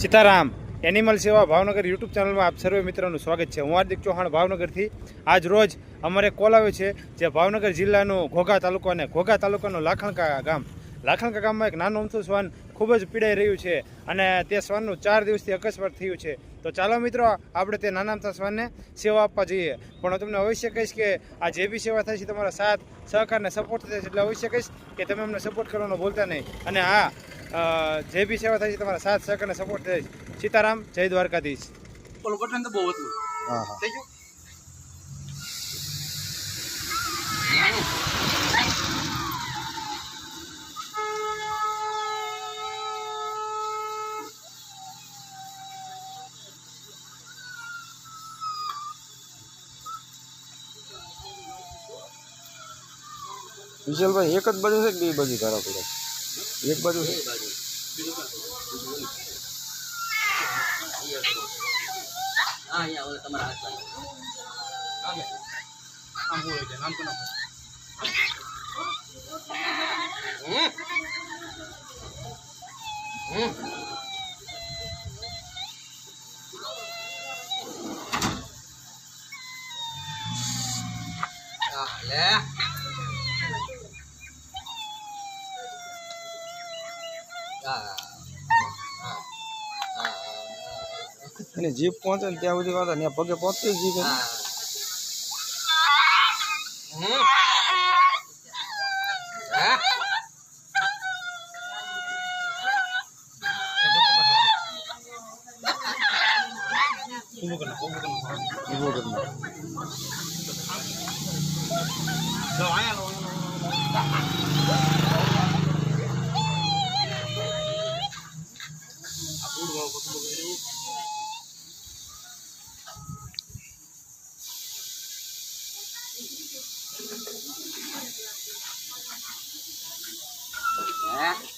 Sitaram animal સેવા Bhavnagar YouTube ચેનલમાં આપ સર્વે મિત્રોનું સ્વાગત છે। હું હાર્દિક ચૌહાણ ભાવનગરથી આજ રોજ અમારે કોલ આવ્યો છે જે ભાવનગર જિલ્લાનું ઘોઘા તાલુકાનું લાખણકા ગામમાં એક નાનું અમથું શ્વાન ખૂબ જ પીડાઈ રહ્યું છે અને તે શ્વાનનું 4 દિવસથી અકસ્માત થયું છે। તો ચાલો મિત્રો આપણે તે નાના અમથા શ્વાનને સેવા આપવા જઈએ। પણ હું તમને અવશ્ય કહીશ કે આ જે બી સેવા થાય છે તમારા સાથ સહકાર ને સપોર્ટ થાય છે, એટલે અવશ્ય કહીશ કે તમે અમને સપોર્ટ કરવાનો ભૂલતા નહીં। અને હા, જે બી સેવા થાય છે તમારા સાથ સહકાર ને સપોર્ટ થાય છે। સીતારામ, જય દ્વારકાધીશ। ઓલું બટન તો બહુ હતું થઈ ગયું। વિશાલભાઈ એક જ બાજુ છે કે બે બાજુ ધારા પડે? એક બાજુ છે। હા અહીંયા ઓલા તમારા હાથ આમ બોલે છે નામ કોનો લે અને જીપ પહોંચે ને ત્યાં સુધી વાત ને પગે પહોંચતી જીપ Yeah.